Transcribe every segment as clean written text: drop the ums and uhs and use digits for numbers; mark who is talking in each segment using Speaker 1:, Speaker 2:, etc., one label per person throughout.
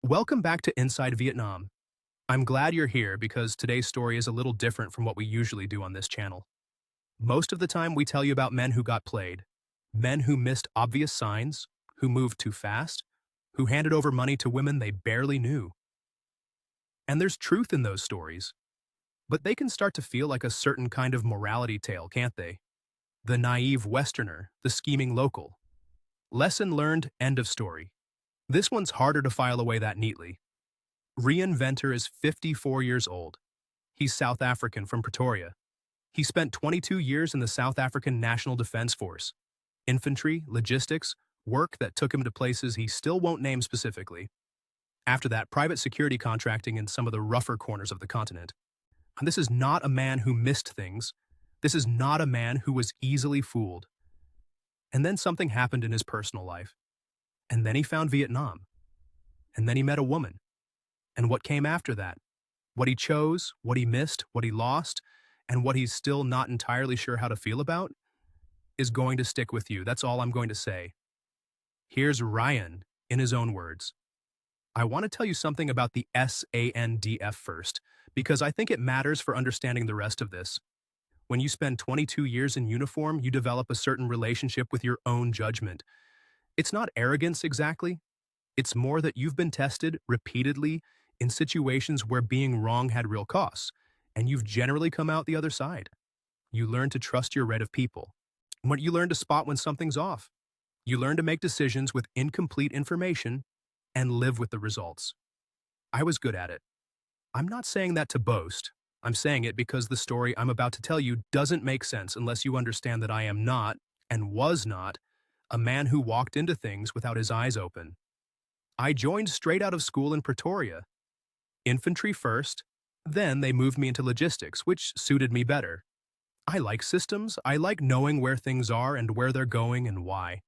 Speaker 1: Welcome back to Inside Vietnam. I'm glad you're here because today's story is a little different from what we usually do on this channel. Most of the time, we tell you about men who got played, men who missed obvious signs, who moved too fast, who handed over money to women they barely knew. And there's truth in those stories, but they can start to feel like a certain kind of morality tale, can't they? The naive Westerner, the scheming local. Lesson learned, end of story. This one's harder to file away that neatly. Reinventor is 54 years old. He's South African from Pretoria. He spent 22 years in the South African National Defense Force. Infantry, logistics, work that took him to places he still won't name specifically. After that, private security contracting in some of the rougher corners of the continent. And this is not a man who missed things. This is not a man who was easily fooled. And then something happened in his personal life. And then he found Vietnam. And then he met a woman. And what came after that? What he chose, what he missed, what he lost, and what he's still not entirely sure how to feel about, is going to stick with you. That's all I'm going to say. Here's Ryan in his own words. I want to tell you something about the SANDF first, because I think it matters for understanding the rest of this. When you spend 22 years in uniform, you develop a certain relationship with your own judgment. It's not arrogance exactly. It's more that you've been tested repeatedly in situations where being wrong had real costs, and you've generally come out the other side. You learn to trust your read of people. When you learn to spot when something's off. You learn to make decisions with incomplete information and live with the results. I was good at it. I'm not saying that to boast. I'm saying it because the story I'm about to tell you doesn't make sense unless you understand that I am not, and was not, a man who walked into things without his eyes open. I joined straight out of school in Pretoria. Infantry first, then they moved me into logistics, which suited me better. I like systems, I like knowing where things are and where they're going and why.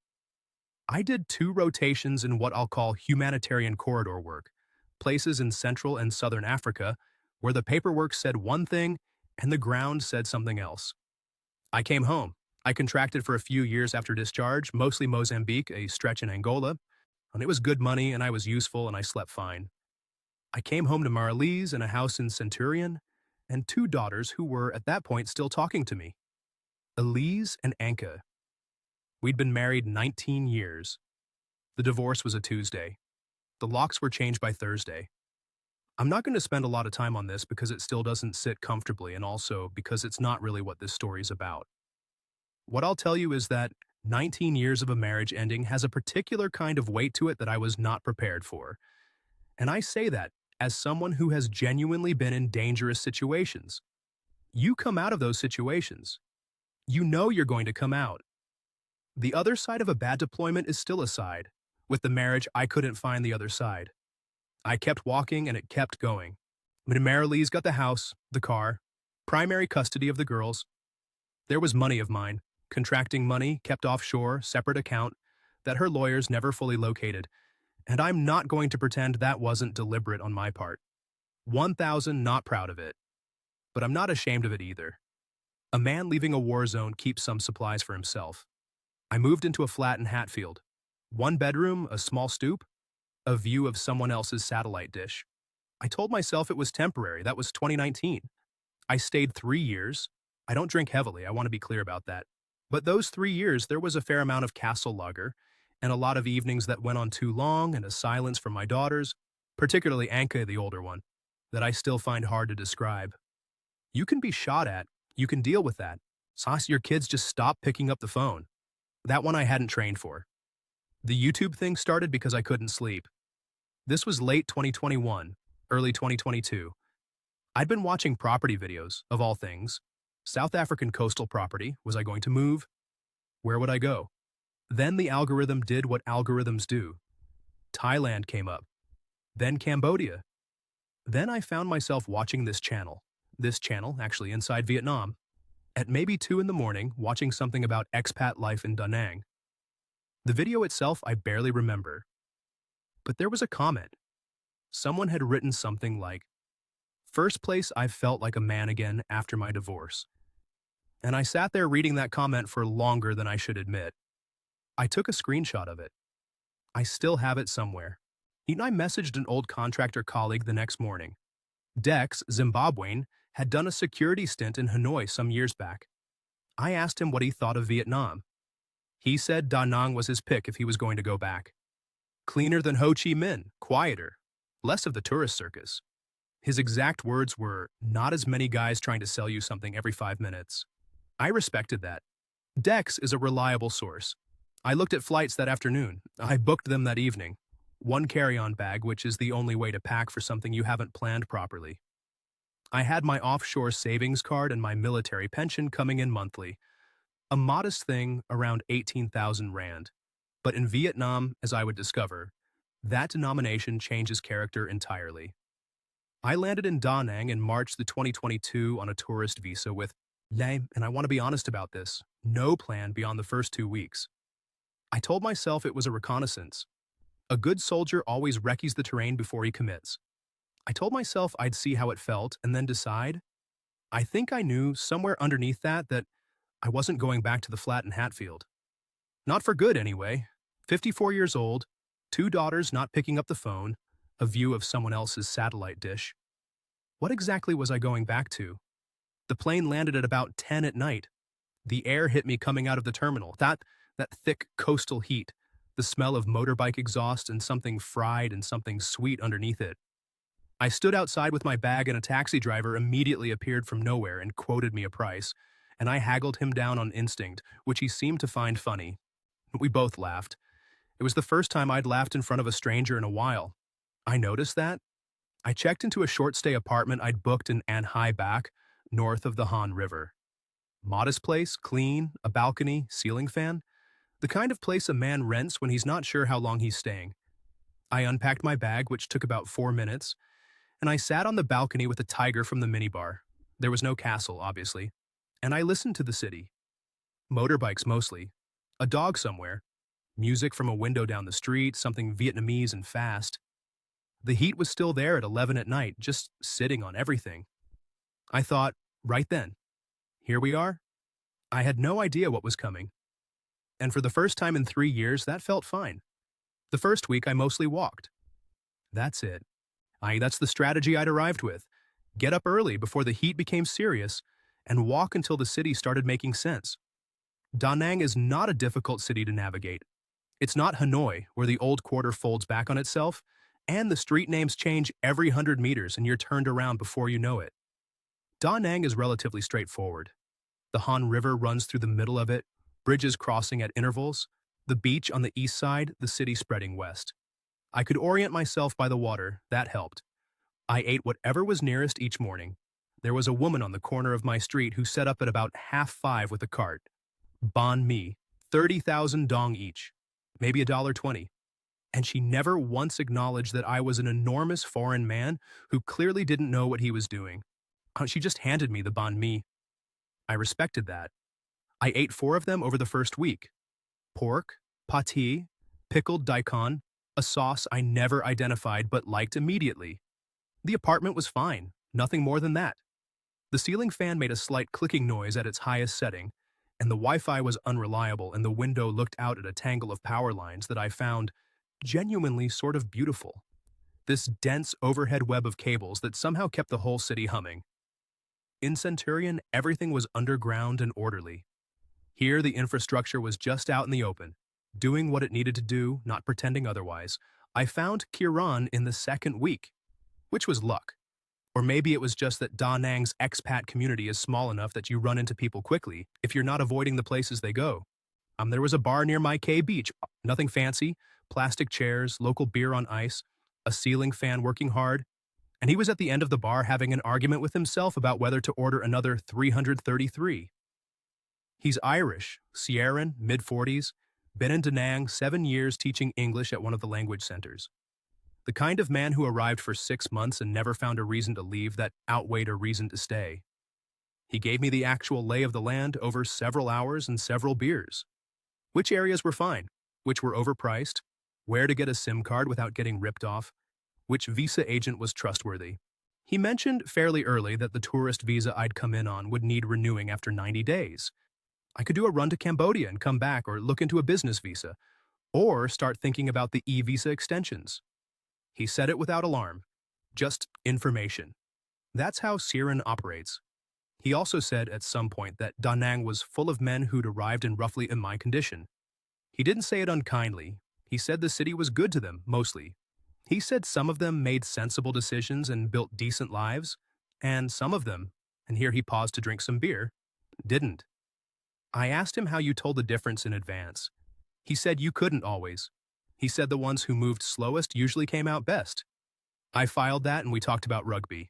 Speaker 1: I did 2 rotations in what I'll call humanitarian corridor work, places in Central and Southern Africa where the paperwork said one thing and the ground said something else. I came home. I contracted for a few years after discharge, mostly Mozambique, a stretch in Angola, and it was good money and I was useful and I slept fine. I came home to Marlies in a house in Centurion and 2 daughters who were, at that point, still talking to me. Elise and Anka. We'd been married 19 years. The divorce was a Tuesday. The locks were changed by Thursday. I'm not going to spend a lot of time on this because it still doesn't sit comfortably and also because it's not really what this story's about. What I'll tell you is that 19 years of a marriage ending has a particular kind of weight to it that I was not prepared for. And I say that as someone who has genuinely been in dangerous situations. You come out of those situations. You know you're going to come out. The other side of a bad deployment is still a side. With the marriage, I couldn't find the other side. I kept walking and it kept going. Marilee's got the house, the car, primary custody of the girls. There was money of mine, contracting money kept offshore, separate account, that her lawyers never fully located, and I'm not going to pretend that wasn't deliberate on my part. 1,000 not proud of it. But I'm not ashamed of it either. A man leaving a war zone keeps some supplies for himself. I moved into a flat in Hatfield. 1 bedroom, a small stoop, a view of someone else's satellite dish. I told myself it was temporary. That was 2019. I stayed 3 years. I don't drink heavily, I want to be clear about that. But those 3 years, there was a fair amount of castle lager, and a lot of evenings that went on too long and a silence from my daughters, particularly Anka, the older one, that I still find hard to describe. You can be shot at. You can deal with that. Sauce, your kids just stop picking up the phone. That one I hadn't trained for. The YouTube thing started because I couldn't sleep. This was late 2021, early 2022. I'd been watching property videos, of all things. South African coastal property. Was I going to move? Where would I go? Then the algorithm did what algorithms do. Thailand came up. Then Cambodia. Then I found myself watching this channel, actually Inside Vietnam, at maybe 2 in the morning watching something about expat life in Da Nang. The video itself I barely remember. But there was a comment. Someone had written something like, "First place I've felt like a man again after my divorce." And I sat there reading that comment for longer than I should admit. I took a screenshot of it. I still have it somewhere. He and I messaged an old contractor colleague the next morning. Dex, Zimbabwean, had done a security stint in Hanoi some years back. I asked him what he thought of Vietnam. He said Da Nang was his pick if he was going to go back. Cleaner than Ho Chi Minh, quieter, less of the tourist circus. His exact words were, not as many guys trying to sell you something every 5 minutes. I respected that. Dex is a reliable source. I looked at flights that afternoon. I booked them that evening. One carry-on bag, which is the only way to pack for something you haven't planned properly. I had my offshore savings card and my military pension coming in monthly. A modest thing around 18,000 Rand. But in Vietnam, as I would discover, that denomination changes character entirely. I landed in Da Nang in March 2022 on a tourist visa with, and I want to be honest about this, no plan beyond the first 2 weeks. I told myself it was a reconnaissance. A good soldier always recce's the terrain before he commits. I told myself I'd see how it felt and then decide. I think I knew somewhere underneath that I wasn't going back to the flat in Hatfield. Not for good, anyway. 54 years old, 2 daughters not picking up the phone, a view of someone else's satellite dish. What exactly was I going back to? The plane landed at about 10 at night. The air hit me coming out of the terminal. That thick coastal heat, the smell of motorbike exhaust and something fried and something sweet underneath it. I stood outside with my bag and a taxi driver immediately appeared from nowhere and quoted me a price, and I haggled him down on instinct, which he seemed to find funny. We both laughed. It was the first time I'd laughed in front of a stranger in a while. I noticed that. I checked into a short-stay apartment I'd booked in An Hai Bac, north of the Han River. Modest place, clean, a balcony, ceiling fan. The kind of place a man rents when he's not sure how long he's staying. I unpacked my bag, which took about 4 minutes, and I sat on the balcony with a tiger from the minibar. There was no castle, obviously, and I listened to the city. Motorbikes mostly. A dog somewhere. Music from a window down the street, something Vietnamese and fast. The heat was still there at 11 at night, just sitting on everything. I thought, right then, here we are. I had no idea what was coming. And for the first time in 3 years, that felt fine. The first week, I mostly walked. That's it. That's the strategy I'd arrived with. Get up early before the heat became serious, and walk until the city started making sense. Da Nang is not a difficult city to navigate. It's not Hanoi, where the old quarter folds back on itself, and the street names change every 100 meters and you're turned around before you know it. Da Nang is relatively straightforward. The Han River runs through the middle of it, bridges crossing at intervals, the beach on the east side, the city spreading west. I could orient myself by the water, that helped. I ate whatever was nearest each morning. There was a woman on the corner of my street who set up at about 5:30 with a cart. Banh mi, 30,000 dong each, maybe $1.20. And she never once acknowledged that I was an enormous foreign man who clearly didn't know what he was doing. She just handed me the banh mi. I respected that. I ate 4 of them over the first week. Pork, pâté, pickled daikon, a sauce I never identified but liked immediately. The apartment was fine, nothing more than that. The ceiling fan made a slight clicking noise at its highest setting, and the Wi-Fi was unreliable and the window looked out at a tangle of power lines that I found genuinely sort of beautiful. This dense overhead web of cables that somehow kept the whole city humming. In Centurion, everything was underground and orderly. Here, the infrastructure was just out in the open, doing what it needed to do, not pretending otherwise. I found Kiran in the second week, which was luck. Or maybe it was just that Da Nang's expat community is small enough that you run into people quickly if you're not avoiding the places they go. There was a bar near my K beach, nothing fancy, plastic chairs, local beer on ice, a ceiling fan working hard, and he was at the end of the bar having an argument with himself about whether to order another 333. He's Irish, Sierran, mid-40s, been in Da Nang 7 years teaching English at one of the language centers. The kind of man who arrived for 6 months and never found a reason to leave that outweighed a reason to stay. He gave me the actual lay of the land over several hours and several beers. Which areas were fine, which were overpriced, where to get a SIM card without getting ripped off, which visa agent was trustworthy. He mentioned fairly early that the tourist visa I'd come in on would need renewing after 90 days. I could do a run to Cambodia and come back or look into a business visa, or start thinking about the e-visa extensions. He said it without alarm. Just information. That's how Siren operates. He also said at some point that Da Nang was full of men who'd arrived in my condition. He didn't say it unkindly. He said the city was good to them, mostly. He said some of them made sensible decisions and built decent lives, and some of them, and here he paused to drink some beer, didn't. I asked him how you told the difference in advance. He said you couldn't always. He said the ones who moved slowest usually came out best. I filed that and we talked about rugby.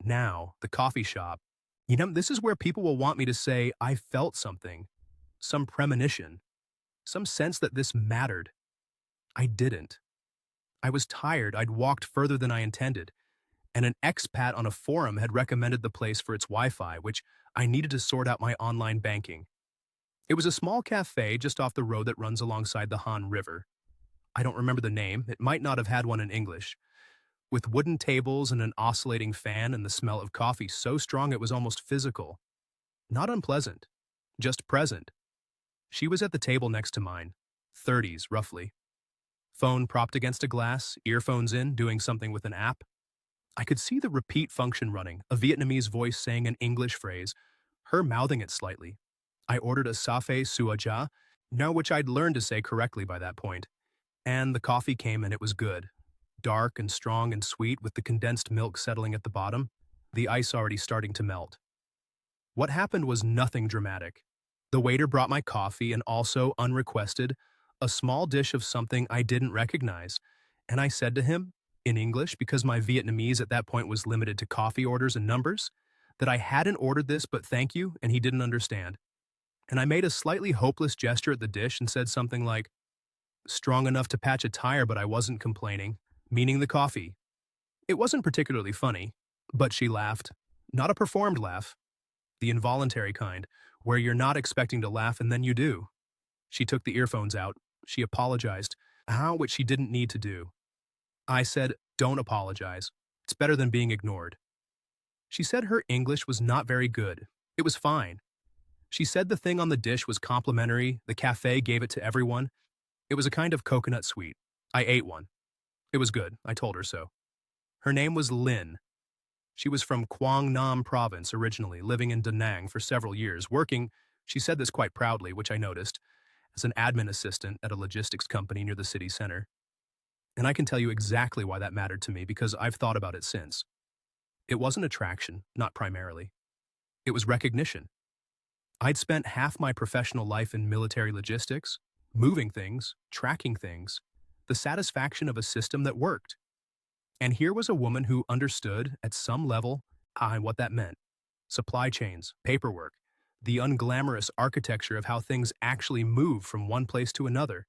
Speaker 1: Now, the coffee shop. This is where people will want me to say I felt something, some premonition, some sense that this mattered. I didn't. I was tired, I'd walked further than I intended, and an expat on a forum had recommended the place for its Wi-Fi, which I needed to sort out my online banking. It was a small cafe just off the road that runs alongside the Han River. I don't remember the name, it might not have had one in English. With wooden tables and an oscillating fan and the smell of coffee so strong it was almost physical. Not unpleasant, just present. She was at the table next to mine, 30s roughly. Phone propped against a glass, earphones in, doing something with an app. I could see the repeat function running, a Vietnamese voice saying an English phrase, her mouthing it slightly. I ordered a Safe Suaja, which I'd learned to say correctly by that point. And the coffee came and it was good. Dark and strong and sweet with the condensed milk settling at the bottom, the ice already starting to melt. What happened was nothing dramatic. The waiter brought my coffee and also, unrequested, a small dish of something I didn't recognize, and I said to him, in English because my Vietnamese at that point was limited to coffee orders and numbers, that I hadn't ordered this but thank you, and he didn't understand. And I made a slightly hopeless gesture at the dish and said something like, strong enough to patch a tire but I wasn't complaining, meaning the coffee. It wasn't particularly funny, but she laughed. Not a performed laugh. The involuntary kind, where you're not expecting to laugh and then you do. She took the earphones out. She apologized, which she didn't need to do. I said, don't apologize. It's better than being ignored. She said her English was not very good. It was fine. She said the thing on the dish was complimentary, the cafe gave it to everyone. It was a kind of coconut sweet. I ate one. It was good, I told her so. Her name was Lynn. She was from Quang Nam province originally, living in Da Nang for several years, working, she said this quite proudly, which I noticed, as an admin assistant at a logistics company near the city center. And I can tell you exactly why that mattered to me because I've thought about it since. It wasn't attraction, not primarily. It was recognition. I'd spent half my professional life in military logistics, moving things, tracking things, the satisfaction of a system that worked. And here was a woman who understood, at some level, what that meant. Supply chains, paperwork, the unglamorous architecture of how things actually move from one place to another.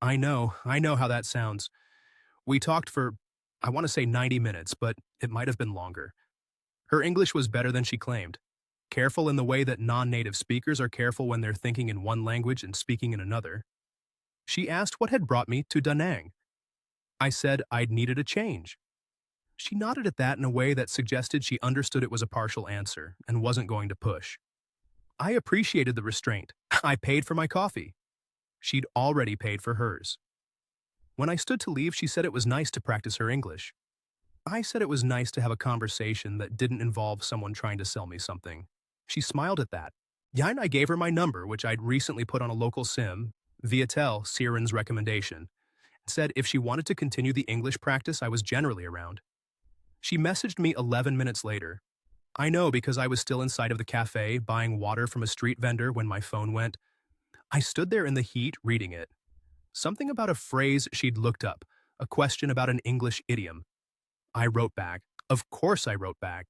Speaker 1: I know how that sounds. We talked for, I want to say 90 minutes, but it might have been longer. Her English was better than she claimed. Careful in the way that non-native speakers are careful when they're thinking in one language and speaking in another. She asked what had brought me to Da Nang. I said I'd needed a change. She nodded at that in a way that suggested she understood it was a partial answer and wasn't going to push. I appreciated the restraint. I paid for my coffee. She'd already paid for hers. When I stood to leave, she said it was nice to practice her English. I said it was nice to have a conversation that didn't involve someone trying to sell me something. She smiled at that. And I gave her my number, which I'd recently put on a local SIM, Viatel, Siren's recommendation, and said if she wanted to continue the English practice, I was generally around. She messaged me 11 minutes later. I know because I was still inside of the cafe buying water from a street vendor when my phone went. I stood there in the heat reading it. Something about a phrase she'd looked up, a question about an English idiom. I wrote back. Of course I wrote back.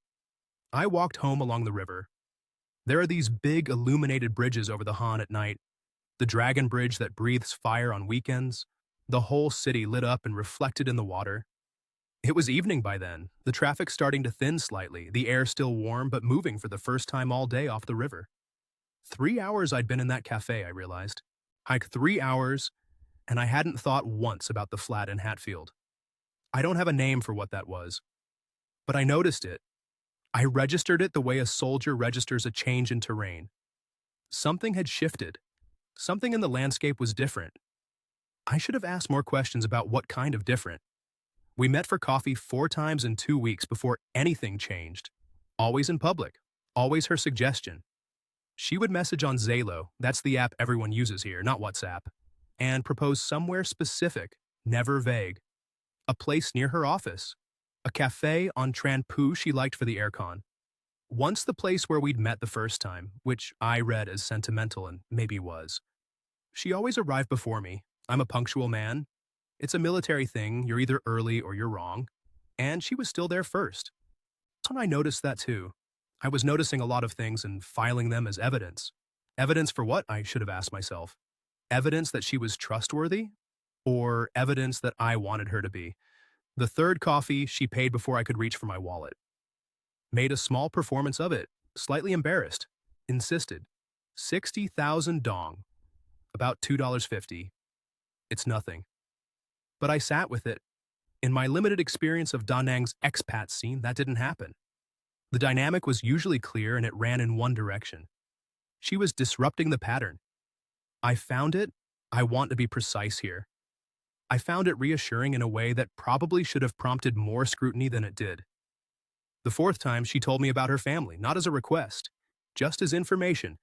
Speaker 1: I walked home along the river. There are these big illuminated bridges over the Han at night. The dragon bridge that breathes fire on weekends. The whole city lit up and reflected in the water. It was evening by then, the traffic starting to thin slightly, the air still warm but moving for the first time all day off the river. 3 hours I'd been in that cafe, I realized. Hiked 3 hours, and I hadn't thought once about the flat in Hatfield. I don't have a name for what that was, but I noticed it. I registered it the way a soldier registers a change in terrain. Something had shifted. Something in the landscape was different. I should have asked more questions about what kind of different. We met for coffee 4 times in 2 weeks before anything changed. Always in public. Always her suggestion. She would message on Zalo, that's the app everyone uses here, not WhatsApp, and propose somewhere specific, never vague. A place near her office. A cafe on Tran Phu she liked for the aircon. Once the place where we'd met the first time, which I read as sentimental and maybe was. She always arrived before me. I'm a punctual man. It's a military thing, you're either early or you're wrong. And she was still there first. And I noticed that too. I was noticing a lot of things and filing them as evidence. Evidence for what, I should have asked myself. Evidence that she was trustworthy? Or evidence that I wanted her to be? The third coffee she paid before I could reach for my wallet. Made a small performance of it, slightly embarrassed. Insisted. 60,000 dong. About $2.50. It's nothing. But I sat with it. In my limited experience of Da Nang's expat scene, that didn't happen. The dynamic was usually clear and it ran in one direction. She was disrupting the pattern. I found it, I want to be precise here. I found it reassuring in a way that probably should have prompted more scrutiny than it did. The fourth time, she told me about her family, not as a request, just as information.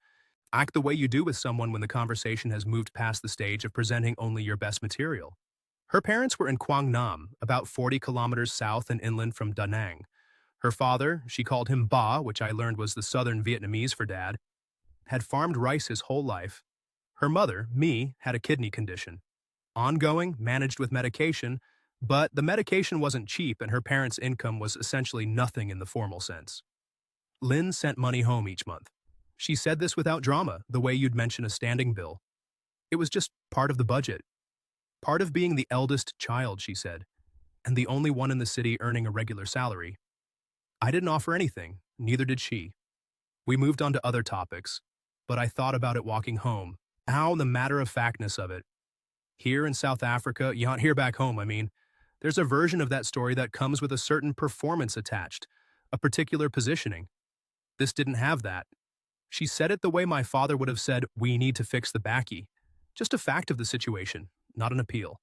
Speaker 1: Act the way you do with someone when the conversation has moved past the stage of presenting only your best material. Her parents were in Quang Nam, about 40 kilometers south and inland from Da Nang. Her father, she called him Ba, which I learned was the southern Vietnamese for dad, had farmed rice his whole life. Her mother, Me, had a kidney condition. Ongoing, managed with medication, but the medication wasn't cheap and her parents' income was essentially nothing in the formal sense. Lynn sent money home each month. She said this without drama, the way you'd mention a standing bill. It was just part of the budget. Part of being the eldest child, she said, and the only one in the city earning a regular salary. I didn't offer anything, neither did she. We moved on to other topics, but I thought about it walking home. How the matter-of-factness of it. Here in South Africa, here back home, I mean, there's a version of that story that comes with a certain performance attached, a particular positioning. This didn't have that. She said it the way my father would have said, we need to fix the backy. Just a fact of the situation, not an appeal.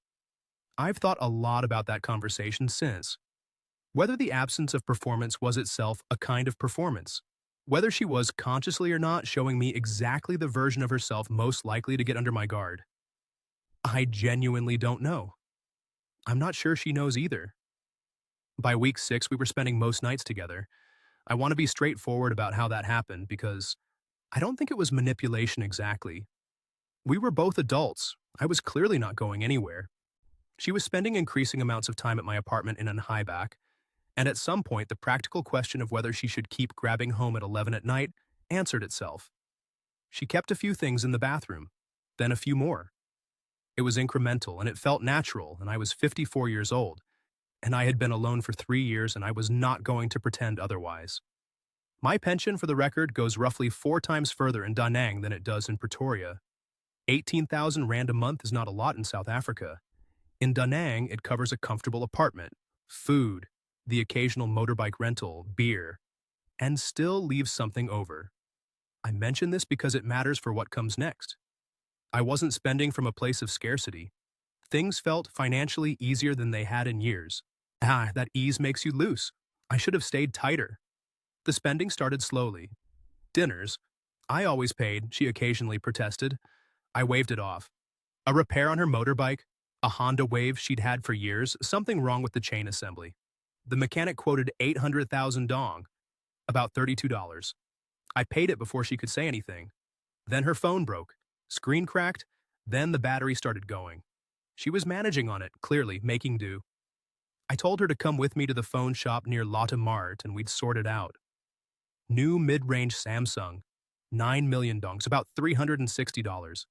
Speaker 1: I've thought a lot about that conversation since. Whether the absence of performance was itself a kind of performance. Whether she was, consciously or not, showing me exactly the version of herself most likely to get under my guard. I genuinely don't know. I'm not sure she knows either. By week 6, we were spending most nights together. I want to be straightforward about how that happened because I don't think it was manipulation exactly. We were both adults. I was clearly not going anywhere. She was spending increasing amounts of time at my apartment in An Hai Bac, and at some point the practical question of whether she should keep grabbing home at 11 at night answered itself. She kept a few things in the bathroom, then a few more. It was incremental and it felt natural, and I was 54 years old, and I had been alone for 3 years and I was not going to pretend otherwise. My pension, for the record, goes roughly 4 times further in Da Nang than it does in Pretoria. 18,000 rand a month is not a lot in South Africa. In Da Nang, it covers a comfortable apartment, food, the occasional motorbike rental, beer, and still leaves something over. I mention this because it matters for what comes next. I wasn't spending from a place of scarcity. Things felt financially easier than they had in years. That ease makes you loose. I should have stayed tighter. The spending started slowly. Dinners. I always paid, she occasionally protested. I waved it off. A repair on her motorbike, a Honda Wave she'd had for years, something wrong with the chain assembly. The mechanic quoted 800,000 dong, about $32. I paid it before she could say anything. Then her phone broke, screen cracked, then the battery started going. She was managing on it, clearly, making do. I told her to come with me to the phone shop near Lotte Mart and we'd sort it out. New mid-range Samsung, 9 million dongs, about $360.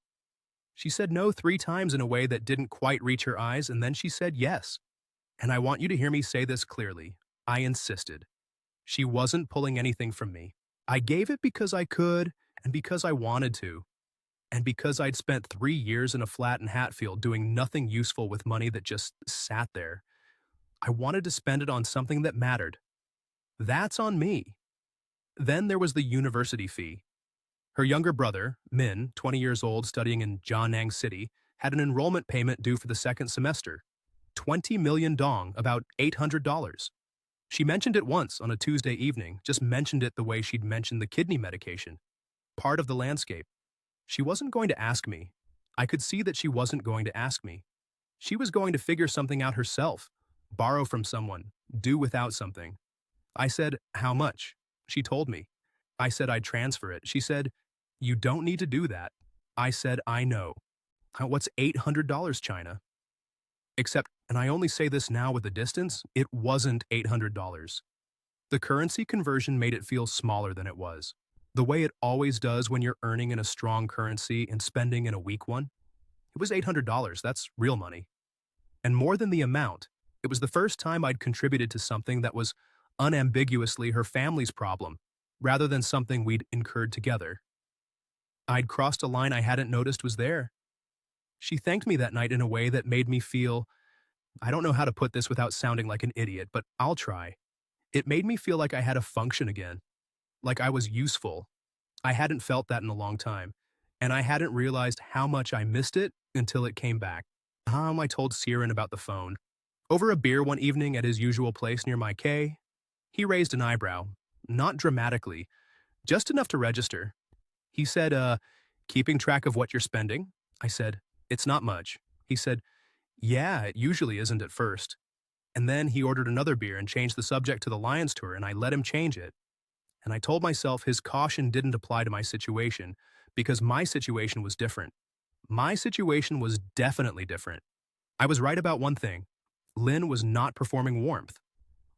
Speaker 1: She said no 3 times in a way that didn't quite reach her eyes, and then she said yes. And I want you to hear me say this clearly. I insisted. She wasn't pulling anything from me. I gave it because I could, and because I wanted to. And because I'd spent 3 years in a flat in Hatfield doing nothing useful with money that just sat there. I wanted to spend it on something that mattered. That's on me. Then there was the university fee. Her younger brother, Min, 20 years old, studying in Jiangnan City, had an enrollment payment due for the second semester. 20 million dong, about $800. She mentioned it once on a Tuesday evening, just mentioned it the way she'd mentioned the kidney medication. Part of the landscape. She wasn't going to ask me. I could see that she wasn't going to ask me. She was going to figure something out herself, borrow from someone, do without something. I said, how much? She told me. I said I'd transfer it. She said, you don't need to do that. I said, I know. What's $800, China? Except, and I only say this now with the distance, it wasn't $800. The currency conversion made it feel smaller than it was, the way it always does when you're earning in a strong currency and spending in a weak one. It was $800, that's real money. And more than the amount, it was the first time I'd contributed to something that was unambiguously her family's problem, rather than something we'd incurred together. I'd crossed a line I hadn't noticed was there. She thanked me that night in a way that made me feel, I don't know how to put this without sounding like an idiot, but I'll try. It made me feel like I had a function again, like I was useful. I hadn't felt that in a long time, and I hadn't realized how much I missed it until it came back. I told Siren about the phone. Over a beer one evening at his usual place near my K, he raised an eyebrow, not dramatically, just enough to register. He said, keeping track of what you're spending? I said, it's not much. He said, yeah, it usually isn't at first. And then he ordered another beer and changed the subject to the Lions tour, and I let him change it. And I told myself his caution didn't apply to my situation because my situation was different. My situation was definitely different. I was right about one thing. Lynn was not performing warmth.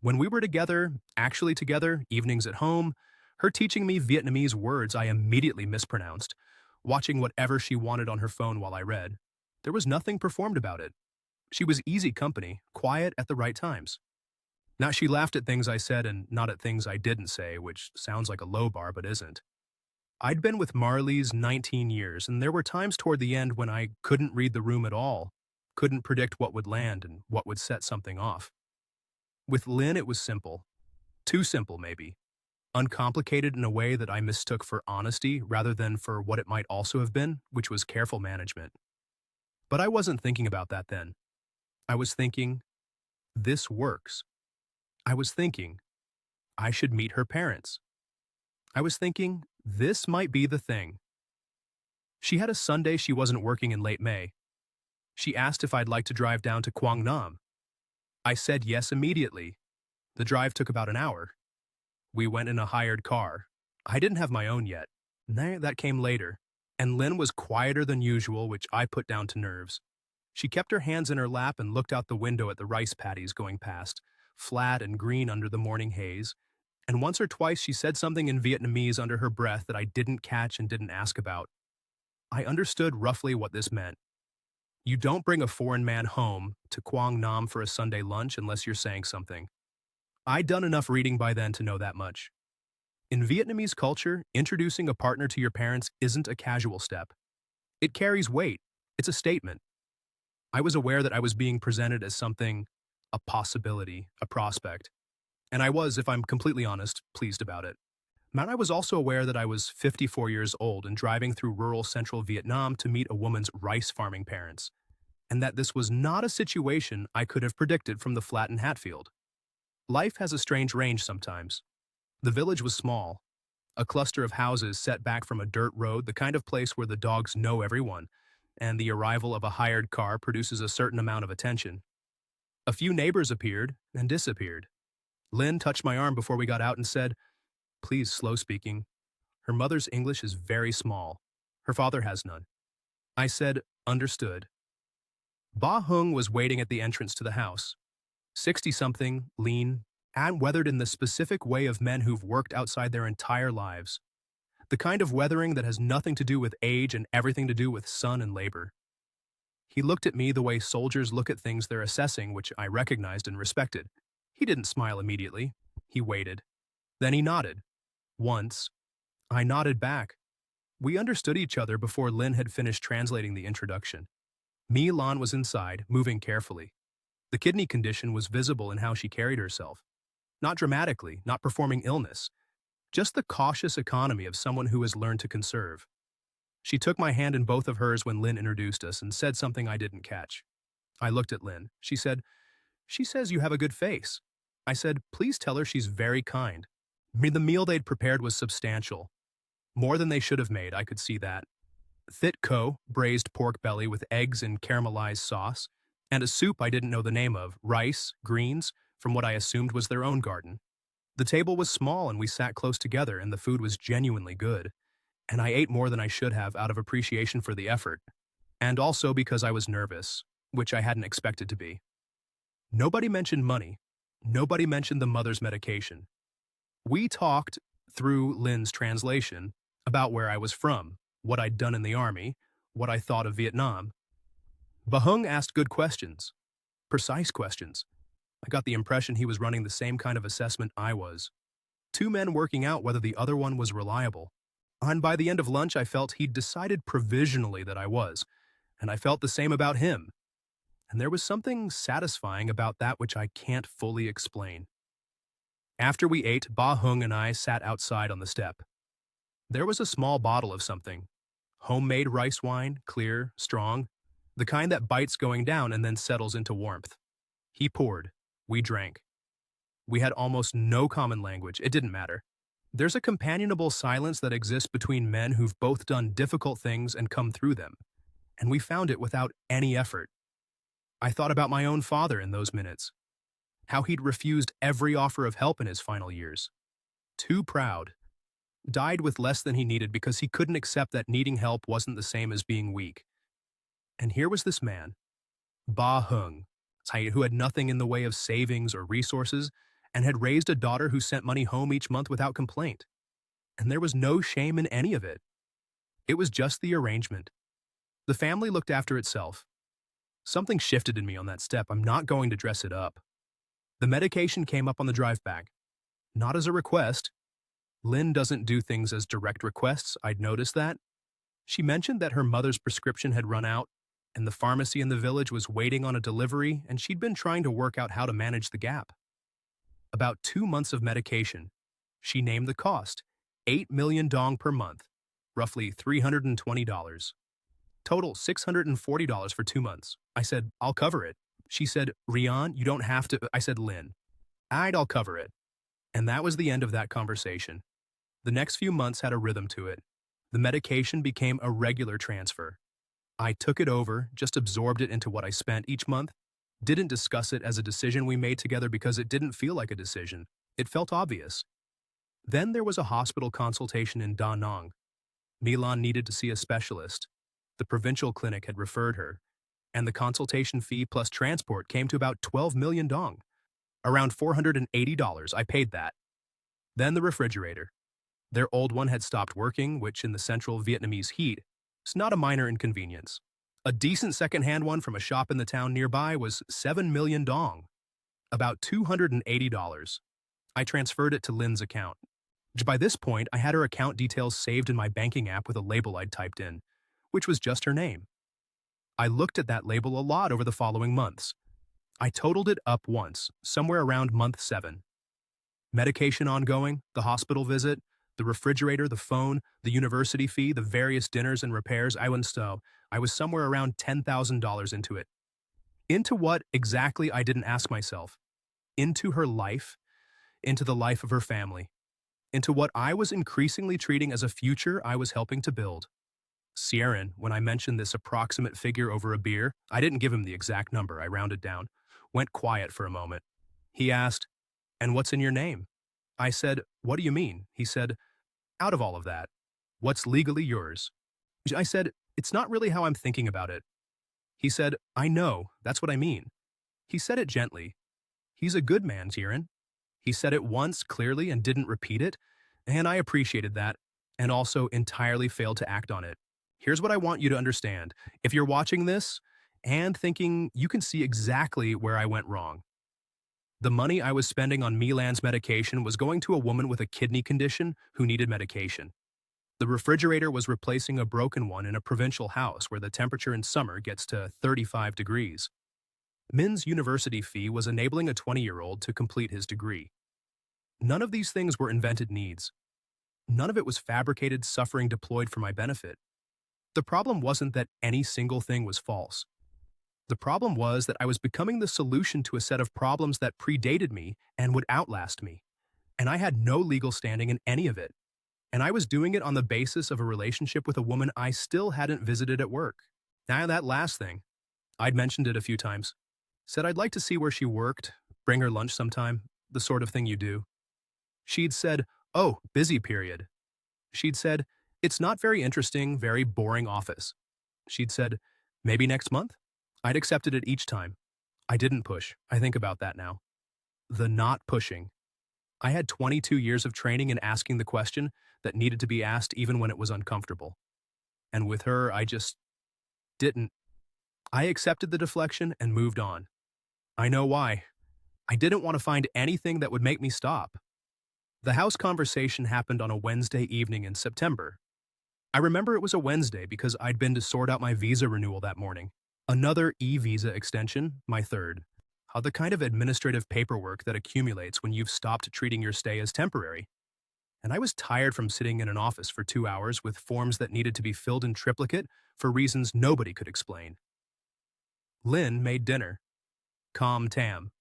Speaker 1: When we were together, actually together, evenings at home, her teaching me Vietnamese words I immediately mispronounced, watching whatever she wanted on her phone while I read, there was nothing performed about it. She was easy company, quiet at the right times. Now she laughed at things I said and not at things I didn't say, which sounds like a low bar but isn't. I'd been with Marley's 19 years, and there were times toward the end when I couldn't read the room at all, couldn't predict what would land and what would set something off. With Lynn, it was simple. Too simple, maybe. Uncomplicated in a way that I mistook for honesty rather than for what it might also have been, which was careful management. But I wasn't thinking about that then. I was thinking, this works. I was thinking, I should meet her parents. I was thinking, this might be the thing. She had a Sunday she wasn't working in late May. She asked if I'd like to drive down to Quang Nam. I said yes immediately. The drive took about an hour. We went in a hired car. I didn't have my own yet. That came later. And Lynn was quieter than usual, which I put down to nerves. She kept her hands in her lap and looked out the window at the rice paddies going past, flat and green under the morning haze. And once or twice she said something in Vietnamese under her breath that I didn't catch and didn't ask about. I understood roughly what this meant. You don't bring a foreign man home to Quang Nam for a Sunday lunch unless you're saying something. I'd done enough reading by then to know that much. In Vietnamese culture, introducing a partner to your parents isn't a casual step. It carries weight. It's a statement. I was aware that I was being presented as something, a possibility, a prospect. And I was, if I'm completely honest, pleased about it. I was also aware that I was 54 years old and driving through rural central Vietnam to meet a woman's rice farming parents, and that this was not a situation I could have predicted from the flat in Hatfield. Life has a strange range sometimes. The village was small, a cluster of houses set back from a dirt road, the kind of place where the dogs know everyone, and the arrival of a hired car produces a certain amount of attention. A few neighbors appeared and disappeared. Lynn touched my arm before we got out and said, "Please, slow speaking. Her mother's English is very small. Her father has none." I said, "Understood." Ba Hung was waiting at the entrance to the house. 60-something, lean, and weathered in the specific way of men who've worked outside their entire lives. The kind of weathering that has nothing to do with age and everything to do with sun and labor. He looked at me the way soldiers look at things they're assessing, which I recognized and respected. He didn't smile immediately. He waited. Then he nodded. Once. I nodded back. We understood each other before Lynn had finished translating the introduction. Lan was inside, moving carefully. The kidney condition was visible in how she carried herself. Not dramatically, not performing illness. Just the cautious economy of someone who has learned to conserve. She took my hand in both of hers when Lynn introduced us and said something I didn't catch. I looked at Lynn. She says you have a good face. I said, please tell her she's very kind. The meal they'd prepared was substantial. More than they should have made, I could see that. Thitco, braised pork belly with eggs and caramelized sauce, and a soup I didn't know the name of, rice, greens, from what I assumed was their own garden. The table was small and we sat close together and the food was genuinely good. And I ate more than I should have out of appreciation for the effort. And also because I was nervous, which I hadn't expected to be. Nobody mentioned money. Nobody mentioned the mother's medication. We talked, through Lynn's translation, about where I was from, what I'd done in the army, what I thought of Vietnam. Bahung asked good questions, precise questions. I got the impression he was running the same kind of assessment I was. Two men working out whether the other one was reliable. And by the end of lunch, I felt he'd decided provisionally that I was, and I felt the same about him. And there was something satisfying about that which I can't fully explain. After we ate, Ba Hung and I sat outside on the step. There was a small bottle of something. Homemade rice wine, clear, strong, the kind that bites going down and then settles into warmth. He poured. We drank. We had almost no common language. It didn't matter. There's a companionable silence that exists between men who've both done difficult things and come through them, and we found it without any effort. I thought about my own father in those minutes, how he'd refused every offer of help in his final years. Too proud. Died with less than he needed because he couldn't accept that needing help wasn't the same as being weak. And here was this man, Ba Hung, who had nothing in the way of savings or resources, and had raised a daughter who sent money home each month without complaint. And there was no shame in any of it. It was just the arrangement. The family looked after itself. Something shifted in me on that step. I'm not going to dress it up. The medication came up on the drive back. Not as a request. Lynn doesn't do things as direct requests, I'd noticed that. She mentioned that her mother's prescription had run out, and the pharmacy in the village was waiting on a delivery, and she'd been trying to work out how to manage the gap. About 2 months of medication. She named the cost, 8 million dong per month, roughly $320. Total $640 for 2 months. I said, I'll cover it. She said, Rian, you don't have to. I said, Lynn, I'll cover it. And that was the end of that conversation. The next few months had a rhythm to it. The medication became a regular transfer. I took it over, just absorbed it into what I spent each month, didn't discuss it as a decision we made together because it didn't feel like a decision. It felt obvious. Then there was a hospital consultation in Da Nang. Milan needed to see a specialist. The provincial clinic had referred her, and the consultation fee plus transport came to about 12 million dong. Around $480, I paid that. Then the refrigerator. Their old one had stopped working, which in the central Vietnamese heat is not a minor inconvenience. A decent second-hand one from a shop in the town nearby was 7 million dong, about $280. I transferred it to Lynn's account. By this point, I had her account details saved in my banking app with a label I'd typed in, which was just her name. I looked at that label a lot over the following months. I totaled it up once, somewhere around month 7. Medication ongoing, the hospital visit, the refrigerator, the phone, the university fee, the various dinners and repairs. I was somewhere around $10,000 into it. Into what exactly I didn't ask myself. Into her life, into the life of her family, into what I was increasingly treating as a future I was helping to build. Sieran, when I mentioned this approximate figure over a beer, I didn't give him the exact number, I rounded down, went quiet for a moment. He asked, "And what's in your name?" I said, "What do you mean?" He said, "Out of all of that, what's legally yours?" I said, "It's not really how I'm thinking about it." He said, "I know, that's what I mean." He said it gently. He's a good man, Sieran. He said it once clearly and didn't repeat it, and I appreciated that, and also entirely failed to act on it. Here's what I want you to understand. If you're watching this and thinking, you can see exactly where I went wrong. The money I was spending on Milan's medication was going to a woman with a kidney condition who needed medication. The refrigerator was replacing a broken one in a provincial house where the temperature in summer gets to 35 degrees. Min's university fee was enabling a 20-year-old to complete his degree. None of these things were invented needs. None of it was fabricated suffering deployed for my benefit. The problem wasn't that any single thing was false. The problem was that I was becoming the solution to a set of problems that predated me and would outlast me. And I had no legal standing in any of it. And I was doing it on the basis of a relationship with a woman I still hadn't visited at work. Now, that last thing, I'd mentioned it a few times. Said I'd like to see where she worked, bring her lunch sometime, the sort of thing you do. She'd said, "Oh, busy period." She'd said, "It's not very interesting, very boring office." She'd said, "Maybe next month?" I'd accepted it each time. I didn't push. I think about that now. The not pushing. I had 22 years of training in asking the question that needed to be asked even when it was uncomfortable. And with her, I just didn't. I accepted the deflection and moved on. I know why. I didn't want to find anything that would make me stop. The house conversation happened on a Wednesday evening in September. I remember it was a Wednesday because I'd been to sort out my visa renewal that morning. Another e-visa extension, my third. How the kind of administrative paperwork that accumulates when you've stopped treating your stay as temporary. And I was tired from sitting in an office for 2 hours with forms that needed to be filled in triplicate for reasons nobody could explain. Lynn made dinner. Calm tam.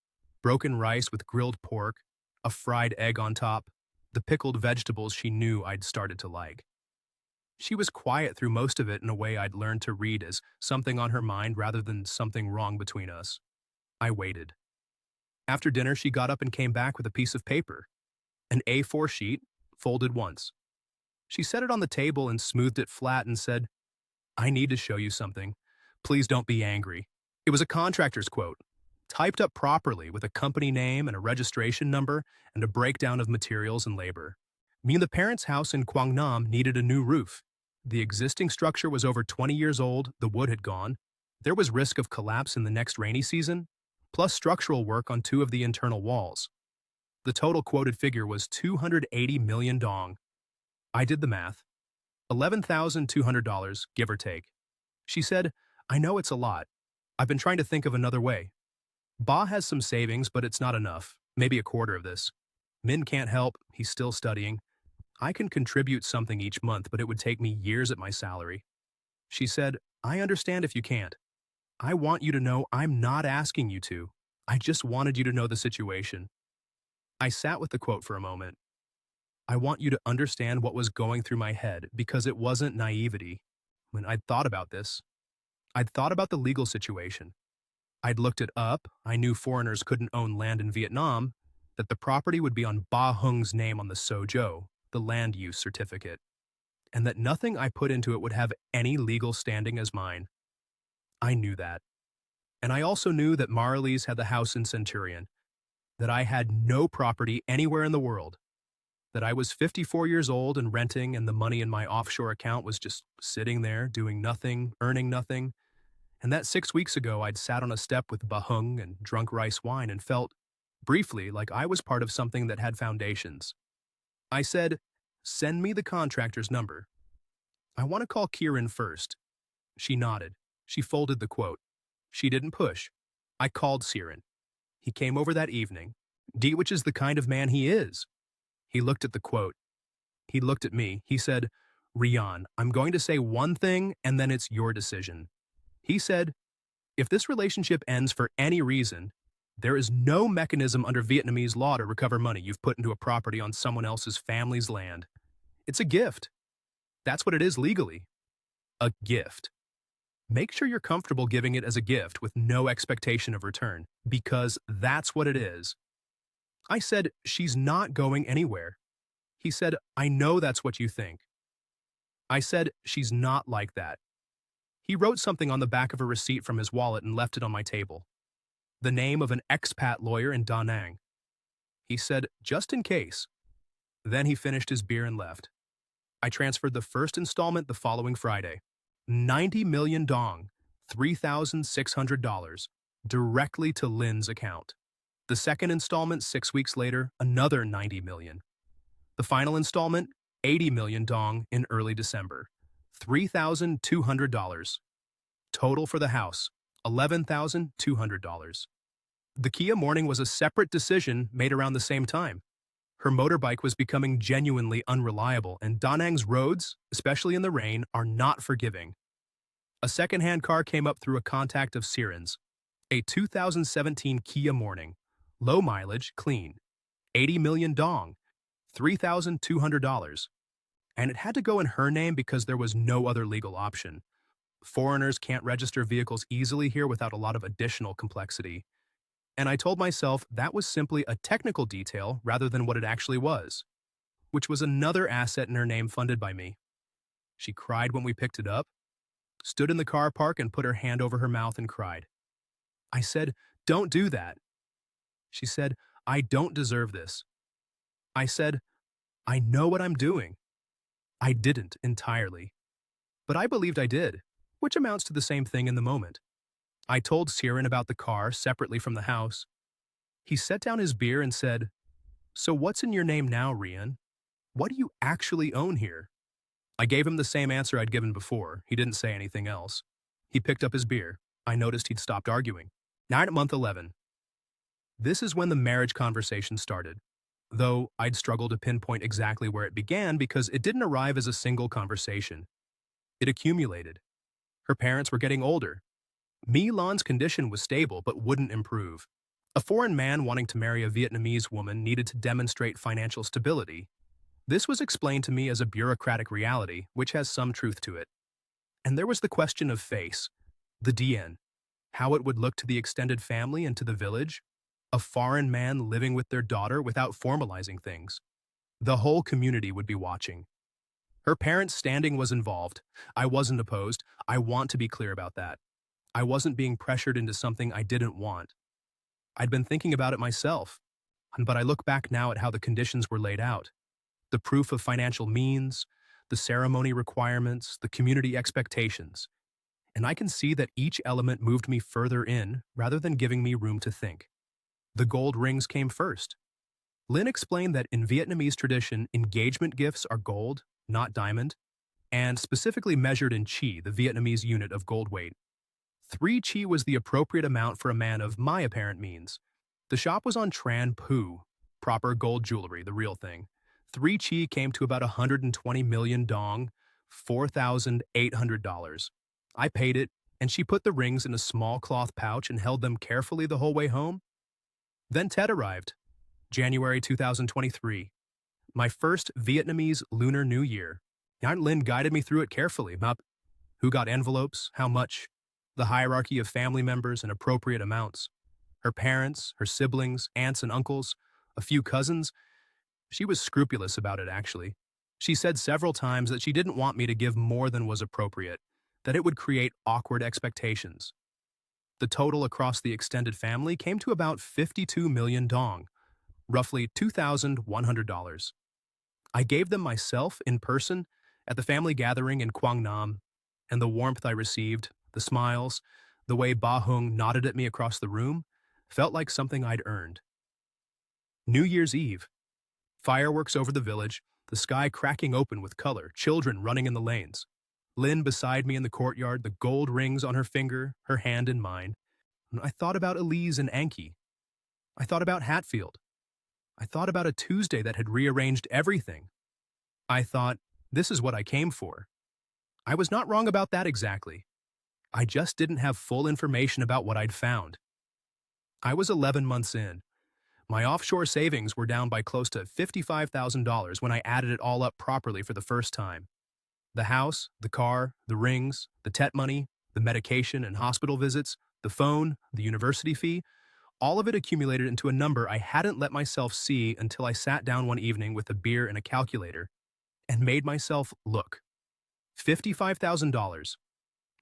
Speaker 1: Broken rice with grilled pork, a fried egg on top, the pickled vegetables she knew I'd started to like. She was quiet through most of it in a way I'd learned to read as something on her mind rather than something wrong between us. I waited. After dinner, she got up and came back with a piece of paper, an A4 sheet, folded once. She set it on the table and smoothed it flat and said, "I need to show you something. Please don't be angry." It was a contractor's quote, typed up properly with a company name and a registration number and a breakdown of materials and labor. Me and the parents' house in Gwangnam needed a new roof. The existing structure was over 20 years old, the wood had gone. There was risk of collapse in the next rainy season, plus structural work on 2 of the internal walls. The total quoted figure was 280 million dong. I did the math. $11,200, give or take. She said, "I know it's a lot. I've been trying to think of another way. Ba has some savings, but it's not enough. Maybe a quarter of this. Min can't help. He's still studying. I can contribute something each month, but it would take me years at my salary." She said, "I understand if you can't. I want you to know I'm not asking you to. I just wanted you to know the situation." I sat with the quote for a moment. I want you to understand what was going through my head because it wasn't naivety. When I'd thought about this, I'd thought about the legal situation. I'd looked it up. I knew foreigners couldn't own land in Vietnam, that the property would be on Ba Hung's name on the Sojo, the land use certificate, and that nothing I put into it would have any legal standing as mine. I knew that. And I also knew that Marlies had the house in Centurion, that I had no property anywhere in the world, that I was 54 years old and renting and the money in my offshore account was just sitting there doing nothing, earning nothing, and that 6 weeks ago I'd sat on a step with bahung and drunk rice wine and felt, briefly, like I was part of something that had foundations. I said, "Send me the contractor's number. I want to call Kieran first." She nodded. She folded the quote. She didn't push. I called Kieran. He came over that evening. Which is the kind of man he is. He looked at the quote. He looked at me. He said, "Rian, I'm going to say one thing and then it's your decision." He said, "If this relationship ends for any reason, there is no mechanism under Vietnamese law to recover money you've put into a property on someone else's family's land. It's a gift. That's what it is legally. A gift. Make sure you're comfortable giving it as a gift with no expectation of return, because that's what it is." I said, "She's not going anywhere." He said, "I know that's what you think." I said, "She's not like that." He wrote something on the back of a receipt from his wallet and left it on my table. The name of an expat lawyer in Da Nang. He said, "Just in case." Then he finished his beer and left. I transferred the first installment the following Friday. 90 million dong, $3,600, directly to Lynn's account. The second installment 6 weeks later, another 90 million. The final installment, 80 million dong in early December, $3,200. Total for the house, $11,200. The Kia Morning was a separate decision made around the same time. Her motorbike was becoming genuinely unreliable, and Da Nang's roads, especially in the rain, are not forgiving. A second-hand car came up through a contact of sirens. A 2017 Kia Morning. Low mileage, clean. 80 million dong. $3,200. And it had to go in her name because there was no other legal option. Foreigners can't register vehicles easily here without a lot of additional complexity. And I told myself that was simply a technical detail rather than what it actually was, which was another asset in her name funded by me. She cried when we picked it up, stood in the car park and put her hand over her mouth and cried. I said, "Don't do that." She said, "I don't deserve this." I said, "I know what I'm doing." I didn't entirely, but I believed I did, which amounts to the same thing in the moment. I told Siren about the car separately from the house. He set down his beer and said, "So what's in your name now, Rian? What do you actually own here?" I gave him the same answer I'd given before. He didn't say anything else. He picked up his beer. I noticed he'd stopped arguing. Now at month 11. This is when the marriage conversation started, though I'd struggle to pinpoint exactly where it began because it didn't arrive as a single conversation. It accumulated. Her parents were getting older. Lan's condition was stable but wouldn't improve. A foreign man wanting to marry a Vietnamese woman needed to demonstrate financial stability. This was explained to me as a bureaucratic reality, which has some truth to it. And there was the question of face, the DN, how it would look to the extended family and to the village, a foreign man living with their daughter without formalizing things. The whole community would be watching. Her parents' standing was involved. I wasn't opposed. I want to be clear about that. I wasn't being pressured into something I didn't want. I'd been thinking about it myself, but I look back now at how the conditions were laid out. The proof of financial means, the ceremony requirements, the community expectations. And I can see that each element moved me further in rather than giving me room to think. The gold rings came first. Lynn explained that in Vietnamese tradition, engagement gifts are gold, not diamond, and specifically measured in chi, the Vietnamese unit of gold weight. 3 chi was the appropriate amount for a man of my apparent means. The shop was on Tran Pu, proper gold jewelry, the real thing. 3 chi came to about 120 million dong, $4,800. I paid it, and she put the rings in a small cloth pouch and held them carefully the whole way home. Then Ted arrived, January 2023, my first Vietnamese Lunar New Year. Aunt Lynn guided me through it carefully about who got envelopes, how much, the hierarchy of family members and appropriate amounts. Her parents, her siblings, aunts and uncles, a few cousins. She was scrupulous about it, actually. She said several times that she didn't want me to give more than was appropriate, that it would create awkward expectations. The total across the extended family came to about 52 million dong, roughly $2,100. I gave them myself in person at the family gathering in Quang Nam, and the warmth I received, the smiles, the way Ba Hung nodded at me across the room, felt like something I'd earned. New Year's Eve. Fireworks over the village, the sky cracking open with color, children running in the lanes. Lynn beside me in the courtyard, the gold rings on her finger, her hand in mine. I thought about Elise and Anki. I thought about Hatfield. I thought about a Tuesday that had rearranged everything. I thought, this is what I came for. I was not wrong about that exactly. I just didn't have full information about what I'd found. I was 11 months in. My offshore savings were down by close to $55,000 when I added it all up properly for the first time. The house, the car, the rings, the Tet money, the medication and hospital visits, the phone, the university fee, all of it accumulated into a number I hadn't let myself see until I sat down one evening with a beer and a calculator and made myself look. $55,000.